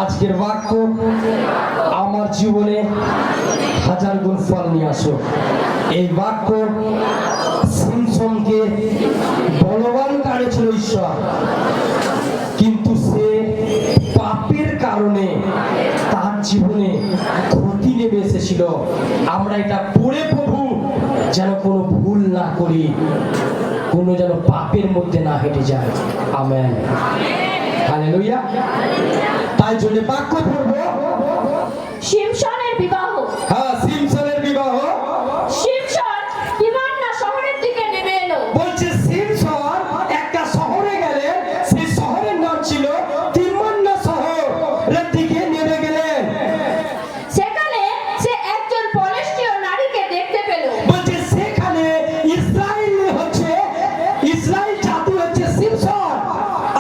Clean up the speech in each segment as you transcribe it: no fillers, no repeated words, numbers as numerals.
আজকের বাক্য আমার জীবনে হাজার গুণ ফল নিয়ে আসো। এই বাক্য সিমসনকে বলবান করেছিল ঈশ্বর, কিন্তু সে পাপের কারণে তার জীবনে ক্ষতি নেমে এসেছিল। আমরা এটা পড়ে প্রভু যেন কোনো ভুল না করি, কোনো যেন পাপের মধ্যে না হেঁটে যায়। Amen, hallelujah. তাই জন্য বাক্য পড়বো শিমশনের বিবাহ। হ্যাঁ, সিমসনের বিবাহ। শিমশন তিমান্না শহরের দিকে নেমে এলো। বলছে সিমসন একটা শহরে গেলেন, সেই শহরের নাম ছিল তিমান্না শহরের দিকে নেমে গেলেন। সেখানে সে একজন ফলিস্তীয় নারীকে দেখতে পেল। বলছে সেখানে ইসরায়েল হচ্ছে, ইসরায়েল জাতি হচ্ছে সিমসন।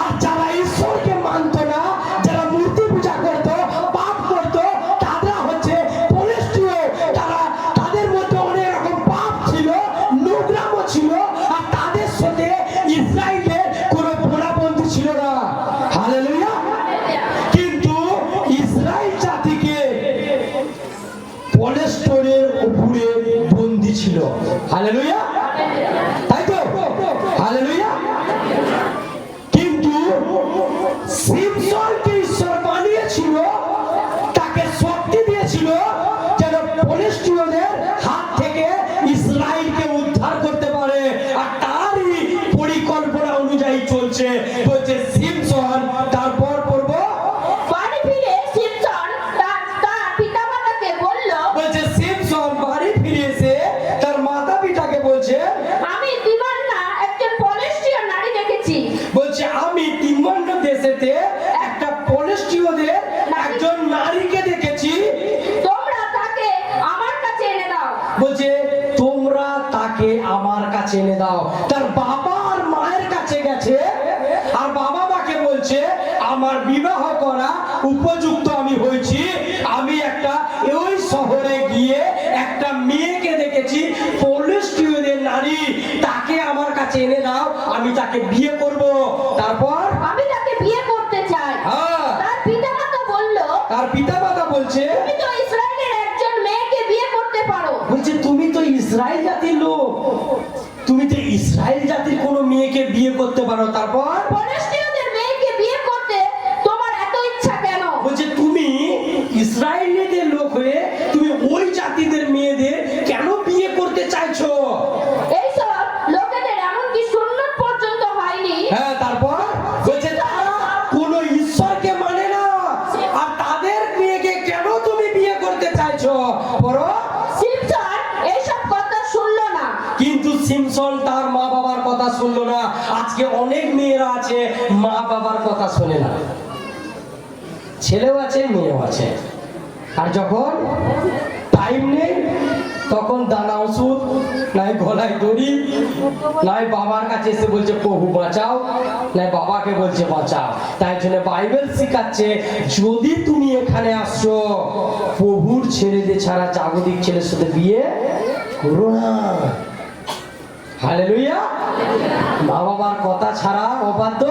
আর যারা ঈশ্বরকে মানত না, যারা মূর্তি পূজা করত, পাপ করত, তারা হচ্ছে ফলিস্তীয়। তাদের মধ্যে অনেক রকম পাপ ছিল, নোংরামও ছিল, আর তাদের সাথে ইসরায়েলের কোনো পোড়াবন্ধি ছিল না। হালেলুয়া। কিন্তু ইসরায়েল জাতিকে ফলিস্তীয়ের উপরে বন্দী ছিল। হালেলুয়া, তাই তো? হালেলুয়া। কিন্তু সিমসনকে ঈশ্বর বানিয়েছিল, তাকে শক্তি দিয়েছিল যেন ফলিস্তীয়দের হাত থেকে ইসরায়েলকে উদ্ধার করতে পারে। আর তারই পরিকল্পনা অনুযায়ী চলছে। বলছে সিমসন তারপর পড়বো বাড়ি ফিরে শিমশন তার পিতামাতাকে বলল, বলছে সিমসন বাড়ি ফিরে এসে তার মাতা পিতাকে বলছে, আমি তিমান্না একজন ফলিস্তীয় নারী দেখেছি। বলছে আমি তিমান্না দেশেতে একটা ফলিস্তীয়দের একজন নারীকে দেখেছি। তোমরা তাকে আমার কাছে এনে দাও। বলছে তোমরা তাকে আমার কাছে এনে দাও। তার বাবা আর মায়ের কাছে কাছে গেছে আর বাবা মাকে বলছে আমার বিবাহ করা উপযুক্ত আমি হয়েছি, আমি একটা ওই শহরে গিয়ে একটা মেয়েকে দেখেছি পলিস্টিউদের নারী, তাকে আমার কাছে এনে দাও, আমি তাকে বিয়ে করব। তারপর আমি তাকে বিয়ে করতে চাই। হ্যাঁ, তার পিতামাতা বলল, তার পিতামাতা বলছে তুমি তো ইসরায়েলের একজন মেয়েকে বিয়ে করতে পারো। বলছে তুমি তো ইসরায়েল জাতির লোক, তুমি তো ইসরায়েল জাতির কোনো মেয়েকে বিয়ে করতে পারো। তারপর ফিলিস্তিনীদের মেয়েকে বিয়ে করতে তোমার এত ইচ্ছা কেন? বলছে তুমি ইসরায়েলিদের লোক হয়ে তুমি ওই জাতিদের মেয়েদের কেন বিয়ে করতে চাইছো? এইসব লোকেদের এমনকি সুন্নত পর্যন্ত হয়নি। হ্যাঁ, তারপর বলছে তারা কোনো ঈশ্বরকে মানে না, আর তাদের মেয়েকে কেন তুমি বিয়ে করতে চাইছো? পড়ো। সিমসন এইসব কথা শুনলো না। কিন্তু সিমসন তার মা বাবার কথা শুনলো না। আজকে অনেক মেয়েরা আছে মা বাবার কথা শোনে না, ছেলেও আছে মেয়েও আছে, আর যখন টাইম নেই তখন দানা ওষুধ নাই গলায় দড়ি, নাই বাবার কাছে এসে বলছে প্রভু বাঁচাও, নাই বাবাকে বলছে বাঁচাও। তাই জন্য বাইবেল শিখাচ্ছে যদি তুমি এখানে আসছো প্রভুর ছেলেদের ছাড়া জাগতিক ছেলের সাথে বিয়ে করো না। হালেলুয়া। মা বাবার কথা ছাড়া অবাধ্য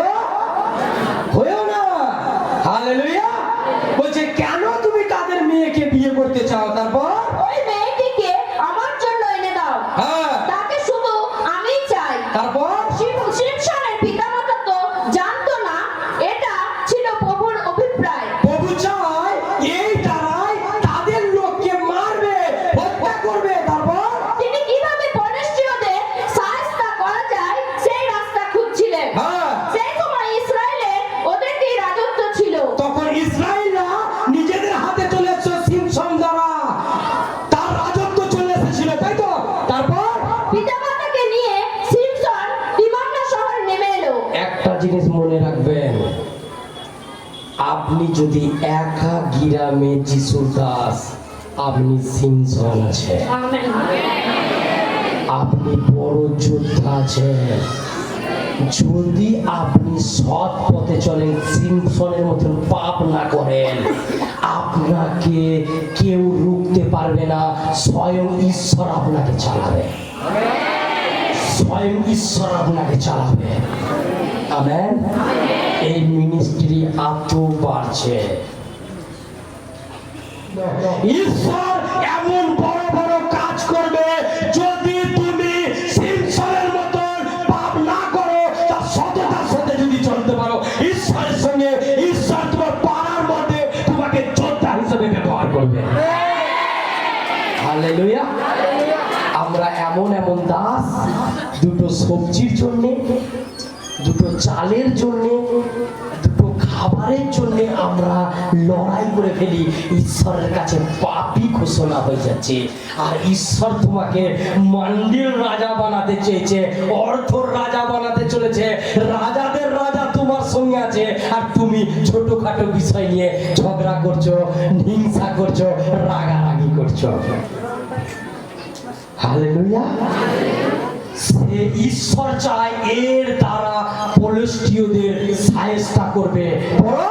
হয়েও না। হালেলুয়া। বলছে কেন তুমি তাদের মেয়েকে বিয়ে করতে চাও? তারপর ওই মেয়েটিকে আমার জন্য এনে দাও, হ্যাঁ, তাকে শুধু আমিই চাই। তারপর সিমসনের পিতামাতা তো জানতো না এটা ছিল প্রভুর অভিপ্রায়। প্রভু চায় এই দ্বারাই তাদের লোককে মারবে, হত্যা করবে। তারপর তিনি কিভাবে ফিলিস্তিনীদের শায়েস্তা করা যায় সেই রাস্তা খুঁজছিলেন। হ্যাঁ, সেই সময় ইসরায়েলের ওদেরকেই রাজত্ব ছিল। তখন ইসরায়েলরা নিজেদের হাতে চলে এসেছিল সিমসন দ্বারা, তার রাজত্ব চলে এসেছিল, তাই তো? তারপর পিতামাতাকে নিয়ে সিমসন তিমান্না শহরে নেমে এলো। একটা জিনিস মনে রাখবেন, আপনি যদি একা গ্রামে যিশুর দাস, আপনি সিমসন আছে, আমেন। আপনি বড় যোদ্ধা আছেন। যদি আপনি সৎ পথে চলেন, সিমসনের মতন পাপ না করেন, আপনাকে কেউ রুখতে পারবে না। স্বয়ং ঈশ্বর আপনাকে চালাবে, স্বয়ং ঈশ্বর আপনাকে চালাবে। আমেন। এই মিনিস্ট্রি এত বাড়ছে, ঈশ্বর এমন বড় বড় কাজ করবে যদি তুমি সিমসনের মতন পাপ না করো, তার সততার সাথে যদি চলতে পারো ঈশ্বরের সঙ্গে, ঈশ্বর তোমার পাড়ার মধ্যে তোমাকে যোদ্ধা হিসেবে ব্যবহার করবে। হালেলুয়া। আমরা এমন এমন দাস, দুটো সবজির জন্য, দুটো চালের জন্য, দুটো খাবারের জন্য আমরা লড়াই করে ফেলি, ঈশ্বরের কাছে পাপী ঘোষণা হয়ে যাচ্ছে। আর ঈশ্বর তোমাকে মান্ডির রাজা বানাতে চেয়েছে, অর্থর রাজা বানাতে চলেছে। রাজাদের রাজা তোমার সঙ্গে আছে, আর তুমি ছোটখাটো বিষয় নিয়ে ঝগড়া করছো, হিংসা করছো, রাগারাগি করছো। হালেলুয়া। সে ঈশ্বর চায় এর দ্বারা ফিলিস্তিনীদের শায়েস্তা করবে। বড়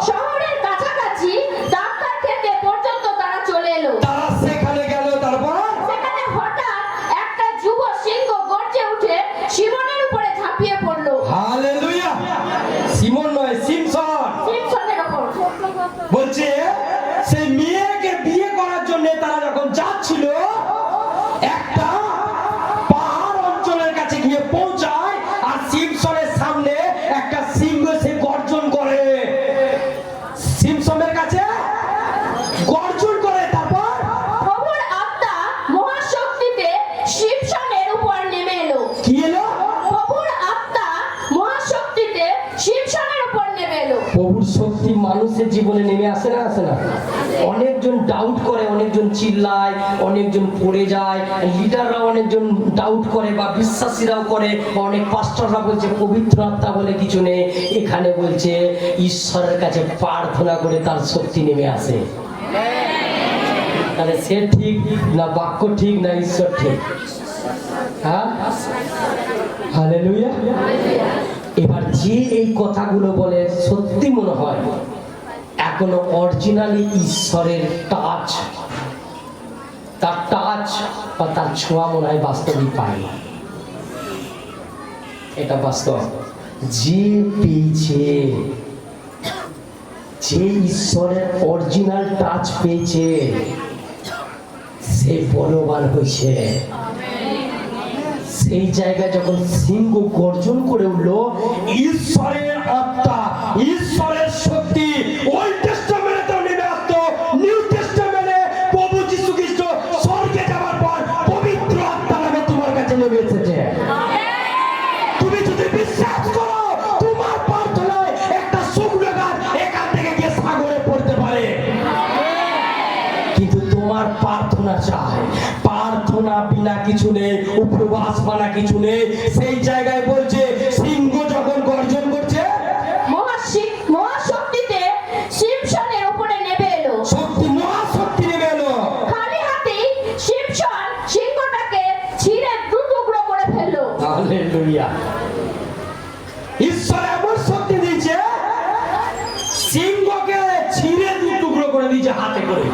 শহরের কাছাকাছি ডাক্তার খেতে পর্যন্ত তারা চলে এলো। তারা সেখানে গেল। তারপর সেখানে হঠাৎ একটা যুব সিংহ গর্জে উঠে সিমনের উপরে ঝাঁপিয়ে পড়লো। হালেলুয়া। সিমন নয়, সিমসন। সিমসনের উপর বলছে সেই মেয়েকে বিয়ে করার জন্য তারা যখন যাচ্ছিল, একটা পাহাড় অঞ্চলের কাছে গিয়ে পৌঁছায়, আর সিমসনের সামনে একটা সিংহ সে গর্জন করে, সিমসনের কাছে গর্জন করে। তারপর প্রভুর আত্মা মহাশক্তিতে সিমসনের উপর নেমে এলো। কি এলো? প্রভুর আত্মা মহাশক্তিতে সিমসনের উপর নেমে এলো। প্রভুর শক্তি মানুষের জীবনে নেমে আসে না, আসে না? অনেকজন ডাউট করে, অনেকজন চিল্লায়, অনেকজন পড়ে যায়, লিডাররা অনেকজন ডাউট করে, বা বিশ্বাসীরাও করে, অনেক পাস্টররা বলছে পবিত্র আত্মা বলে কিছু নেই। এখানে বলছে ঈশ্বরের কাছে প্রার্থনা করে তার শক্তি নেমে আসে। তাহলে সে ঠিক না, বাক্য ঠিক না, ঈশ্বর ঠিক? হ্যাঁ, হালেলুয়া। যে এই কথাগুলো বলে সত্যি মনে হয় এখনো অরিজিনালি ঈশ্বরের টাচ, তার টাচ বা তার ছোঁয়া মনে হয় বাস্তবিক পায়নি। এটা বাস্তব। যে পেয়েছে, যে ঈশ্বরের অরিজিনাল টাচ পেয়েছে, সে বলবান হয়েছে। সেই জায়গায় যখন সিংহ গর্জন করে উঠলো, ঈশ্বরের আত্মা, ঈশ্বরের শক্তি ওল্ড টেস্টামেন্টে নেমে আসতো, নিউ টেস্টামেন্টে প্রভু যীশু খ্রিস্ট স্বর্গে যাওয়ার পর পবিত্র আত্মা নামে তোমার কাছে নেমে এসেছে। তুমি যদি বিশ্বাস করো, তোমার প্রার্থনায় একটা শুকনো গাছ এখান থেকে গিয়ে সাগরে পড়তে পারে। কিন্তু তোমার প্রার্থনা চাই, প্রার্থনা বিনা কিছু নেই, উপবাস বানা কিছু নেই। সেই জায়গায় বলছে সিংহ যখন গর্জন করছে, মহাশক্তিতে শিমশনের উপরে নেমে এলো। শক্তি, মহাশক্তি নেমে এলো। খালি হাতেই শিমশন সিংহটাকে ছিঁড়ে দু টুকরো করে ফেললো। হালেলুয়া। ঈশ্বর এমন শক্তি দিয়েছে, সিংহকে ছিঁড়ে দু টুকরো করে দিয়েছে, হাতে করে,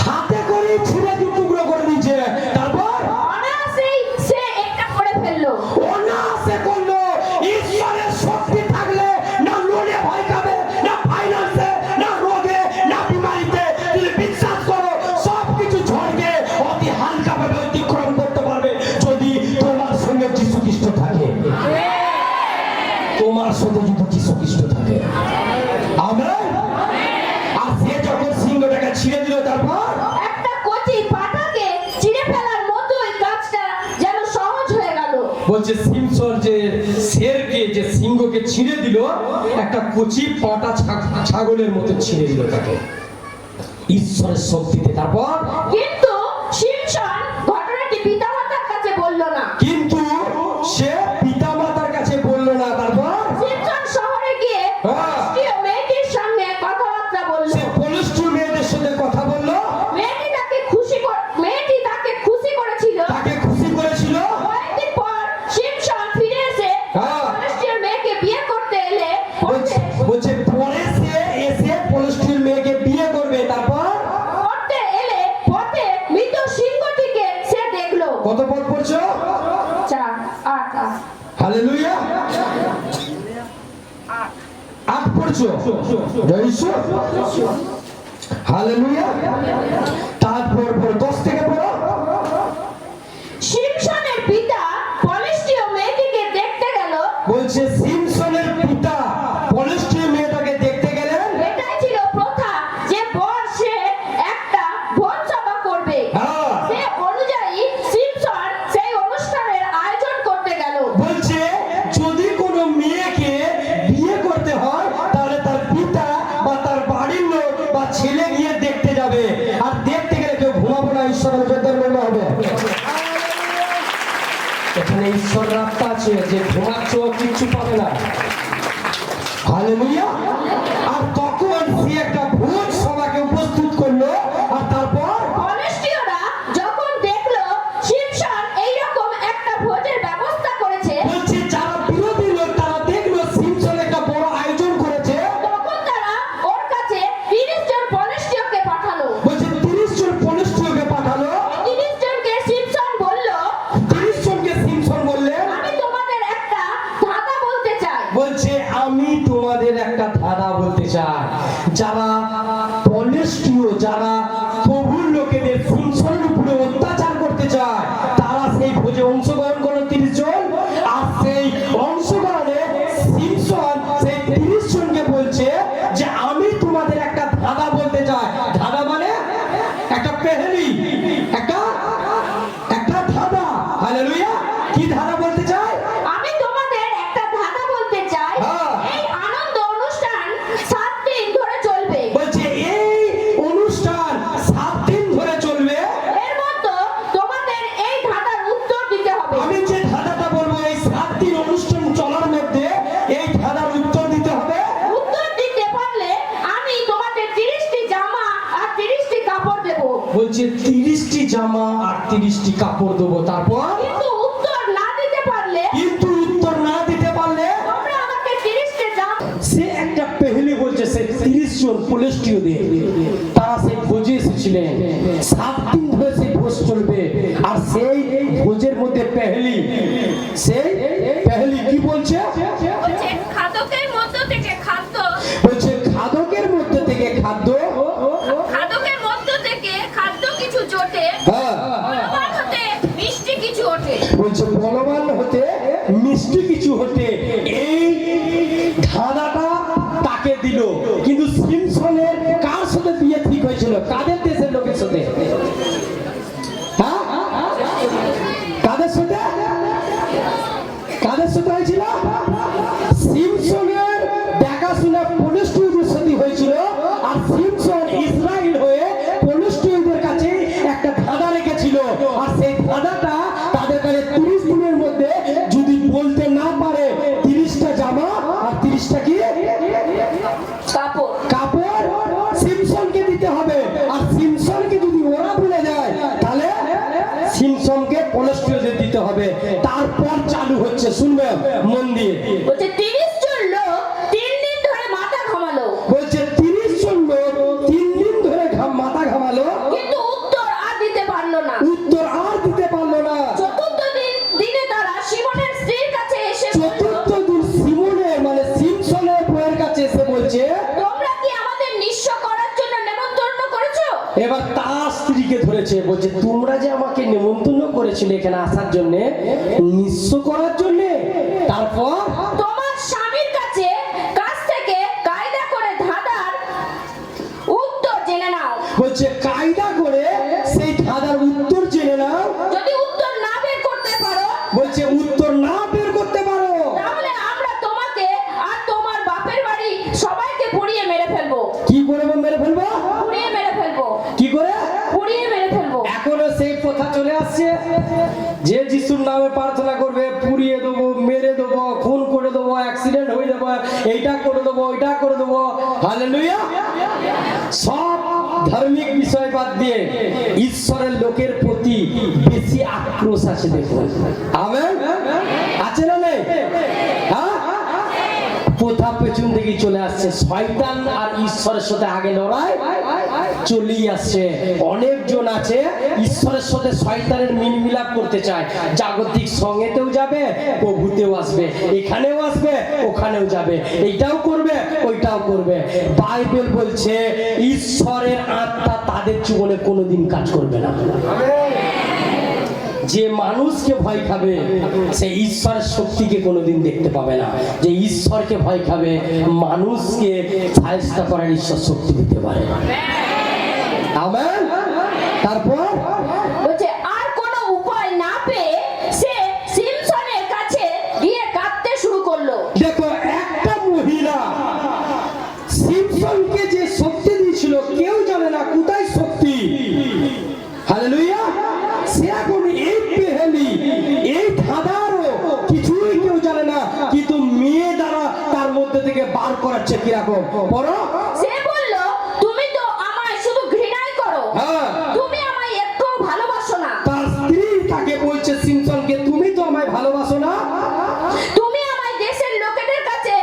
হাতে করে ছিঁড়ে দু টুকরো করে দিয়েছে। তারপর অনায়াসেই সে একটা করে ফেললো। অনায়াসে করলো। ঈশ্বরের শক্তি থাকলে না লোনে ভয় পাবে, না ফাইন্যান্সে, না রোগে, না বিমারিতে। তুমি বিশ্বাস করো, সবকিছু ঝড়কে অতি হালকাভাবে অতিক্রম করতে পারবে যদি তোমার সঙ্গে যীশু খ্রিস্ট থাকে। তোমার সঙ্গে যদি যীশু খ্রিস্ট থাকে। আমেন। আর সে যখন সিংহটাকে ছিঁড়ে দিল, তারপর একটা কচি পাতাকে চিড়ে ফেলার মতোই কাজটা যেন সহজ হয়ে গেল। বলছে সিমসন যে শেরকে, যে সিংহকে ছিঁড়ে দিল, একটা কচি পাটা ছাগলের মতো ছিঁড়ে দিল তাকে, ঈশ্বরের শক্তিতে। তারপর কিন্তু শিমশন ঘটনাটি পিতামাতার কাছে বলল না। কিন্তু সে পিতামাতার কাছে বলল না। তারপর শিমশন শহরে গিয়ে ফিলিস্তীয় মেয়েটির সঙ্গে কথাবার্তা বলল। সে ফিলিস্তীয় মেয়েদের সাথে কথা বলল। মেয়েটি তাকে খুশি করেছিল। তাকে খুশি করেছিল। কয়েকদিন পর শিমশন ফিরে এসে ফিলিস্তীয় মেয়েকে বিয়ে করতে এলে বলছে পরে সে এসে ফিলিস্তীয় মেয়েকে বিয়ে করবে। তারপর করতে এলে পথে মৃত সিংহটিকে সে দেখলো। কত পদ পড়ছো? 4, 8, 8। হালেলুয়া। 8 পড়ছো? জয় ঈশ্বর। হালেলুয়া। তারপর 10 থেকে পড়ো। শিমশনের পিতা ফিলিস্তীয় মেয়েটিকে দেখতে গেল। বলছে সিমসনের পিতা ফিলিস্তীয় মেয়েটাকে দেখতে গেলেন। এটাই ছিল প্রথা যে বর সে একটা ভোজসভা করবে। সে অনুযায়ী সিমশন সেই অনুষ্ঠানের আয়োজন করতে গেল। বলছে যদি কোনো মেয়েকে বিয়ে করতে হয়, তাহলে তার পিতা বা তার বাড়ির লোক বা ছেলে গিয়ে দেখতে যাবে। আর দেখতে গেলে কেউ ঘুমাবো না, ঈশ্বরের জন্য হবে। এখানে ঈশ্বরের আত্মা আছে, যে ঘুমাচ্ছ কিচ্ছু পাবে না। হালেলুয়া। আর তখন সে একটা ভোজ সভাকে উপস্থিত করলো। আর তারপর ফিলিস্তীয়রা যখন দেখলো শিমশন এইরকম একটা ভোজের ব্যবস্থা করেছে, বলছে যারা বিরোধী লোক তারা দেখলো সিমসন একটা বড় আয়োজন করেছে, তখন তারা ওর কাছে 30 জন ফিলিস্তীয়কে পাঠালো। বলছে 30 জন ফিলিস্তীয়কে পাঠালো। 30 জনকে সিমশন বলল, 30 জনকে সিমসন বললেন, আমি তোমাদের একটা ধাঁধা বলতে চাই। বলছে আমি তোমাদের একটা ধাঁধা বলতে চাই। যারা ফিলিস্তীয়, যারা প্রভুর লোকেদের সিমসনের উপরে অত্যাচার করতে চায়, তারা সেই ভোজে অংশগ্রহণ করে 30 জন। আর সেই অংশগ্রহণে সিমসন সেই 30 জনকে বলছে যে আমি তোমাদের একটা ধাঁধা বলতে চাই। ধাঁধা মানে একটা পেহেলি, একটা ধাঁধা। হালেলুয়া। কি ধাঁধা বলতে চাই? আমি তোমাদের একটা ধাঁধা বলতে চাই। এই আনন্দ অনুষ্ঠান 7 দিন ধরে চলবে। বলছে এই অনুষ্ঠান জন পলেষ্টীয়দের, তারা সেই ভোজে এসেছিলেন। 7 দিন ধরে সেই ভোজ চলবে। আর সেই ভোজের মধ্যে পেহলি কি বলছে? বলছে খাদকের মধ্য থেকে খাদ্য, বলছে খাদকের মধ্যে থেকে খাদ্য, খাদকের মধ্য থেকে খাদ্য কিছু জোটে, হ্যাঁ বলবান হতে মিষ্টি কিছু ওঠে। বলছে বলবান হতে মিষ্টি কিছু হতে। এই ধাঁধাটা তাকে দিল। কিন্তু সিমসনের কার সাথে বিয়ে ঠিক হয়েছিল? কাদের দেশের লোকের সাথে? হ্যাঁ কাদের সাথে? কাদের সাথে হয়েছিল? সিমসনের দেখাশোনা পলিস্টুইদের সাথে হয়েছিল। আর সিমসন ইসরায়েল হয়ে পলিস্টুইদের কাছে একটা ধাঁধা রেখেছিল। আর সেই ধাঁধাটা তাদের কাছে 30 দিনের মধ্যে যদি বলতে না পারে, 30টা জামা আর 30টা কি কাপড় কাপড় সিমসনকে দিতে হবে। আর সিমসনকে যদি ওরা ভুলে যায়, তাহলে সিমসনকে পলিস্টুইদের দিতে হবে। তারপর চালু হচ্ছে, শুনবেন মন দিয়ে। বলছে 30 জন লোক 3 দিন ধরে মাথা ঘামালো, বলছে 30 জন লোক 3 দিন ধরে মাথা ঘামালো, কিন্তু উত্তর আর দিতে পারলো না। উত্তর আর দিতে পারলো না। চতুর্থ দিনে তারা সিমনের স্ত্রীর কাছে এসে বলল, চতুর্থ দিন সিমনের মানে সিমসনের বউয়ের কাছে এসে বলছে, তোমরা কি আমাদের নিঃস্ব করার জন্য নেমন্তন্ন করেছো? এবার তার স্ত্রীকে ধরেছে। বলছে তোমরা যে আমাকে নিমন্ত্রণ করেছিলে এখানে আসার জন্য, নিঃস্ব করার জন্য, তারপর তোমার স্বামীর কাছ থেকে কায়দা করে ধাঁধার উত্তর জেনে নাও। বলছে কায়দা করে সেই ধাঁধার উত্তর জেনে নাও। যদি উত্তর না বের করতে পারো, বলছে উত্তর না বের করতে পারো, তাহলে আমরা তোমাকে আর তোমার বাপের বাড়ি সবাইকে পুড়িয়ে মেরে ফেলবো। কি করে মেরে ফেলবো? পুড়িয়ে মেরে ফেলবো। কি করে? পুড়িয়ে মেরে ফেলবো। এখনো সেই কথা চলে আসছে যে যিশুর নামে প্রার্থনা করবে, পুড়িয়ে দেবো, মেরে দেবো, খুন করে দেবো, অ্যাক্সিডেন্ট হয়ে যাবো, এইটা করে দেবো, ওইটা করে দেবো। হালেলুয়া। সব ধার্মিক বিষয় বাদ দিয়ে ঈশ্বরের লোকের প্রতি বেশি আক্রোশ আছে। দেখুন, আমেন আছে না নেই? হ্যাঁ, কোথা পেছন থেকে চলে আসছে। শয়তান আর ঈশ্বরের সাথে আগে লড়াই চলেই আসছে। অনেকজন আছে ঈশ্বরের সাথে শয়তানের মিল মিলাপ করতে চায়। জাগতিক সঙ্গেতেও যাবে, প্রভুতেও আসবে, এখানেও আসবে, ওখানেও যাবে, এইটাও করবে, ওইটাও করবে। বাইবেল বলছে ঈশ্বরের আত্মা তাদের জীবনে কোনোদিন কাজ করবে না। যে মানুষকে ভয় খাবে সে ঈশ্বরের শক্তিকে কোনোদিন দেখতে পাবে না। যে ঈশ্বরকে ভয় খাবে মানুষকে সাহায্য করার ঈশ্বর শক্তি দিতে পারে। আমেন। তারপর বলছে আর কোনো উপায় না পেয়ে সে সিমসনের কাছে গিয়ে কাঁদতে শুরু করলো। দেখো, একটা মহিলা সিমসনকে যে শক্তি দিয়েছিল কেউ জানে না কোথায় শক্তি। হালেলুয়া। সে এখন এই পেহেলি, এই ধাঁধারও কিছুই কেউ জানে না, কিন্তু মেয়ে দ্বারা তার মধ্যে থেকে বার করাচ্ছে। কিরকম পড়ো? সে বলল, তুমি তো আমায় শুধু ঘৃণাই করো, হ্যাঁ। তুমি আমায় একটু ভালোবাসো না। তার স্ত্রী তাকে বলছে সিমসনকে, তুমি তো আমায় ভালোবাসো না। তুমি আমায় দেশের লোকেদের কাছে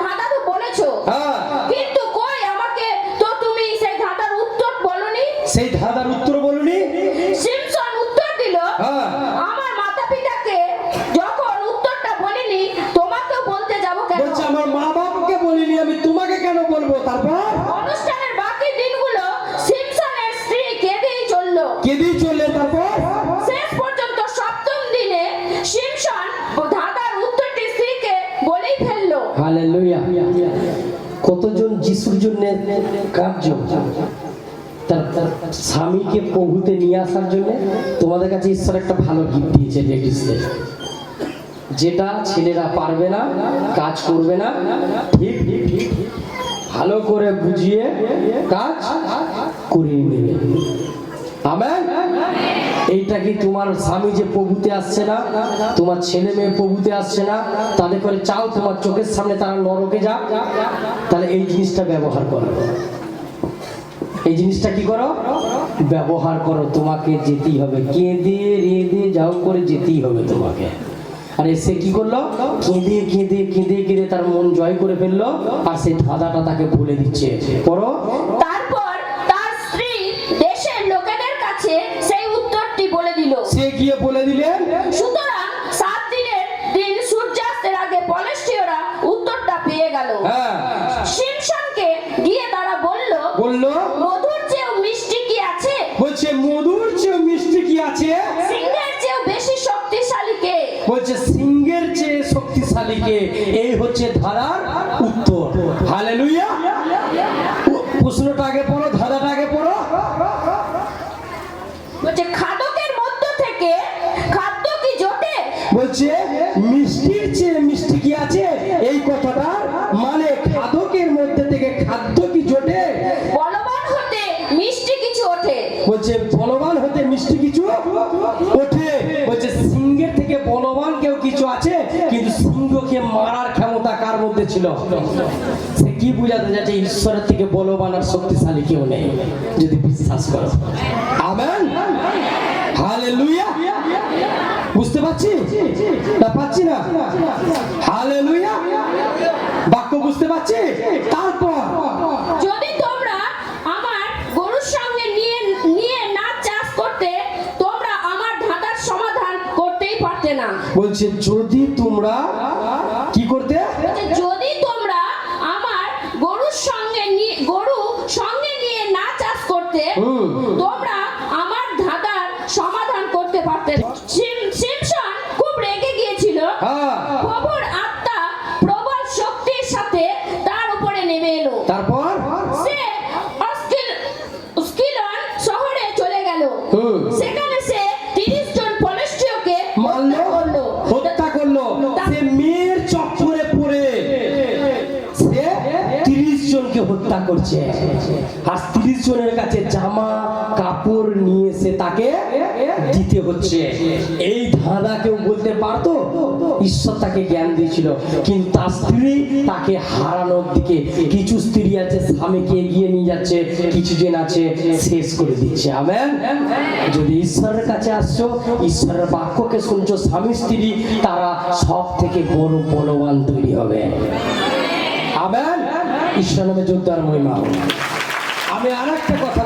ধাঁধা তো বলেছো, হ্যাঁ। কিন্তু কই আমাকে তো তুমি সেই ধাঁধার উত্তর বলনি। সেই ধাঁধার উত্তর বলনি। সিমসন উত্তর দিল, হ্যাঁ। আমার মাতা পিতাকে যখন উত্তরটা বলিনি, তোমাকেও বলতে যাব কেন? বলছে আমার মা বাবাকে বলিনি, আমি তোমাকে কেন বলবো? তারপর অনুষ্ঠানের বাকি দিনগুলো সিমসনের স্ত্রী কেঁদেই চলল। কেঁদেই চললেন। তারপর শেষ পর্যন্ত সপ্তম দিনে সিমসন ধাঁধার উত্তরটি স্ত্রীকে বলেই ফেললো। হালেলুয়া। কতজন যিশুর জন্য কাঁদছো তার স্বামীকে প্রভুতে নিয়ে আসার জন্য? তোমাদের কাছে ঈশ্বর একটা ভালো গিফট দিয়েছে লেডিসদের, যেটা ছেলেরা পারবে না, কাজ করবে না, ঠিক ভালো করে বুঝিয়ে কাজ করিয়ে নেবে। আমেন। এইটা কি তোমার স্বামী যে প্রভুতে আসছে না, তোমার ছেলে মেয়ে প্রভুতে আসছে না, তাদের করে চাও তোমার চোখের সামনে তারা নরকে যাক? তাহলে এই জিনিসটা ব্যবহার করো। এই জিনিসটা কি করো? ব্যবহার করো। তোমাকে যেতেই হবে, কেঁদে রেঁদে যাও করে যেতেই হবে তোমাকে। আরে সে কি করলো, কেঁদে কেঁদে কেঁদে কেঁদে তার মন জয় করে ফেললো, আর সেই ধাঁধাটা তাকে বলে দিচ্ছে। পড়ো। তারপর তার স্ত্রী দেশের লোকেদের কাছে সেই উত্তরটি বলে দিল। সে গিয়ে বলে দিলেন। সুতরাং 7 দিনের দিন সূর্যাস্তের আগে পলেষ্টীয়রা উত্তরটা পেয়ে গেল। হ্যাঁ। শিমশনকে গিয়ে তারা বললো, মধুর চেয়েও মিষ্টি কি আছে? বলছে মধুর চেয়ে মিষ্টি কি আছে? সিংহের চেয়েও বেশি শক্তিশালী কে? বলছে সিংহের চেয়ে শক্তিশালী কে? এই হচ্ছে ধারার উত্তর। হালেলুয়া। প্রশ্নটা আগে পড়ো, ধাঁধাটা আগে পড়ো। বলছে খাদকের মধ্য থেকে খাদ্য কি জোটে? বলছে মিষ্টির চেয়ে মিষ্টি কি আছে, এই কথাটা মানে খাদকের মধ্যে থেকে খাদ্য কি জোটে? বলবান হতে মিষ্টি কিছু ওঠে। বলছে বলবান হতে মিষ্টি কিছু ওঠে। বলছে সিংহের থেকে বলবান কেউ কিছু আছে, কিন্তু সিংহকে মারার ক্ষমতা কার মধ্যে ছিল? সে কি বুঝাতে যাচ্ছে? ঈশ্বরের থেকে বলবান আর শক্তিশালী কেউ নেই, যদি বিশ্বাস করো। আমেন। হালেলুয়া। বুঝতে পারছি না পাচ্ছি না? হালেলুয়া। বাক্য বুঝতে পারছি। তারপর যদি তোমরা আমার গরুর সঙ্গে নিয়ে না চাষ করতে, তোমরা আমার ধাঁধার সমাধান করতেই পারতে না। বলছে যদি তোমরা কি করতে? যদি তোমরা আমার গরু সঙ্গে নিয়ে না চাষ করতে, তোমরা আমার ধাঁধার সমাধান করতে পারতে না। শিমশন খুব রেগে গিয়েছিল। প্রভুর আত্মা প্রবল শক্তির সাথে তার উপরে নেমে এলো। তারপর সে অস্কিলন শহরে চলে গেল। সেখানে সে 30 জন ফলিস্তীয়কে মারলো, হত্যা করলো। সে মেয়ের চক্করে পড়ে সে 30 জনকে হত্যা করছে, আর 30 জনের কাছে জামা কাপড় নিয়ে এসে তাকে দিতে হচ্ছে। এই ধাঁধা কেউ বলতে পারতো? ঈশ্বর তাকে জ্ঞান দিয়েছিল, কিন্তু তার স্ত্রী তাকে হারানোর দিকে। কিছু স্ত্রী আছে স্বামীকে এগিয়ে নিয়ে যাচ্ছে, কিছু জন আছে শেষ করে দিচ্ছে। আমেন। যদি ঈশ্বরের কাছে আসছো, ঈশ্বরের বাক্যকে শুনছো, স্বামী স্ত্রী তারা সব থেকে বড় বলবান তৈরি হবে। আমেন। ঈশ্বর নামে যোদ্ধা আর মহিমা। আমি আর একটা কথা